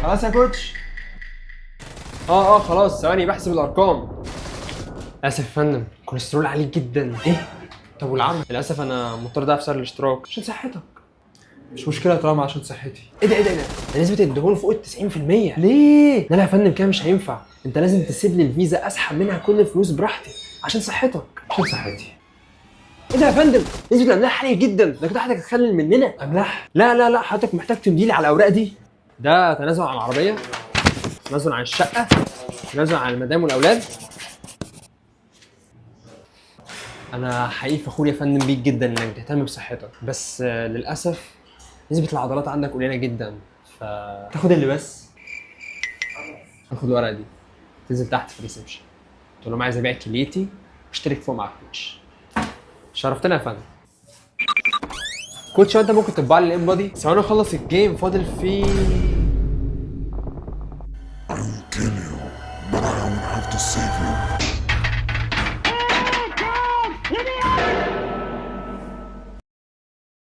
خلاص يا كوتش. خلاص ثواني بحسب الارقام. اسف يا فندم، كوليسترول عالي جدا. ايه؟ طب والعرض؟ للاسف انا مضطر افسر الاشتراك عشان صحتك. مش مشكله طالما عشان صحتي. ايه ده نسبة الدهون فوق ال 90%. ليه؟ لا يا فندم كده مش هينفع، انت لازم تسيب لي الفيزا اسحب منها كل الفلوس براحتي عشان صحتك. عشان صحتي. ايه ده يا فندم؟ نسبة الاملاح عالية جدا، ده كده حضرتك هتخلل مننا. املاح؟ لا حضرتك محتاج تمضي لي على الاوراق دي. ده تنازل عن العربية، تنازل عن الشقة، تنازل عن المدام والاولاد. انا حقيقي فخور يا فندم بيك جدا انك تهتم بصحتك، بس للاسف نسبة العضلات عندك قليلة جدا. تاخد اللي بس. خد الورقة دي، تنزل تحت في الريسبشن تقول لهم عايز ابيع كليتي واشترك فوق مع الكوتش. شرفتنا يا فندم. كوتش انت ممكن تطبع لي الام بودي؟ ثواني اخلص الجيم، فاضل فيه. I will kill you, but I don't have to save you.